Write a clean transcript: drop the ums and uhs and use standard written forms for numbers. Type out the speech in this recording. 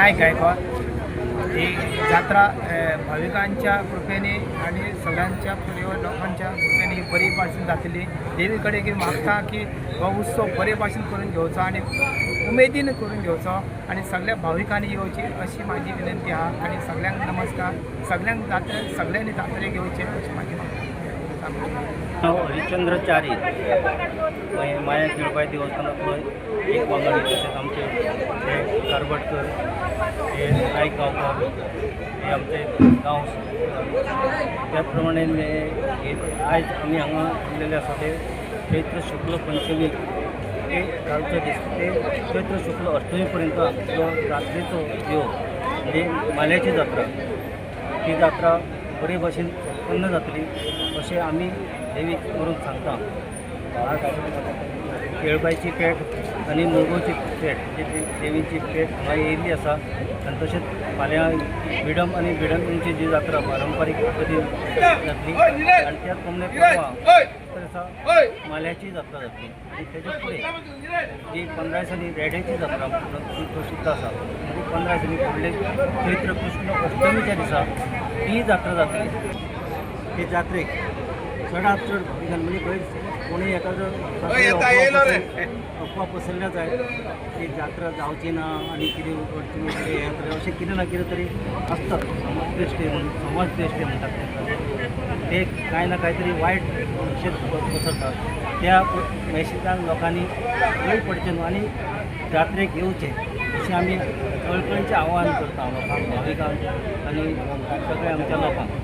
नायक गायकवाड। ही जात्रा भाविकांच्या कृपेने आणि सगळ्यांच्या परिवार लोकांच्या कृपेने ही बरी भाषण जातली। देवीकडे की मागता की हो उत्सव बरे भाषण करून घेवचो आणि उमेदीन करून घेवचो आणि सगळ्या भाविकांनी येवची अशी माझी विनंती आहे। आणि सगळ्यांक नमस्कार, सगळ्यांनी जात्रेक येवचे अशी माझी हांव हरिचंद्र च्यारी माया केळबाई देवस्थानांतलो एक वांगडी। तशेंच आमचे हे कारबटकर, हे नायक गांवकर, हे आमचे गांव। त्या प्रमाणे आयज आमी हांगा आयिल्ले आसा ते चैत्र शुक्ल पंचमी ते कालचो दीस ते चैत्र शुक्ल अष्टमी पर्यंत जो जात्रेचो देव म्हणजे माल्याची जात्रा, ती जात्रा बरे भाशेन संपन्न जातली अशें आमी देवीक करून सांगता। केळबाईची पेट आनी मुळगांवची पेट जी देवीची पेट हांगा येयल्ली आसा। आनी तशेंच फाल्यां बिडम आनी बिडमची जी जात्रा पारंपारीक पद्दतीन जातली आनी त्याच प्रमाणे परवा माल्याची जात्रा जातली। आनी तेच्या फुडें जी 15 दिसांनी रेड्याची जात्रा ती प्रसिद्ध आसा। आनी 15 दिसांनी फुडले चैत्र कृष्ण अष्टमीच्या दिसा ही जात्रा जातली। हे जात्रेक चडांत चड भाविकां म्हणजे खंय कोणूय एखादो अफवा पसरल्या जाय की जात्रा जावची ना आनी कितें करचें अशें कितें ना कितें तरी आसतात। समाज दृश्टी म्हणटात ते कांय ना कांय तरी वायट पसरतात। त्या मेसेजान लोकांनी बळी पडचें न्हू आनी जात्रेक येवचें अशें आमी कळकळीचें आवाहन करता लोकांक, भाविकांक आनी सगळ्या आमच्या लोकांक।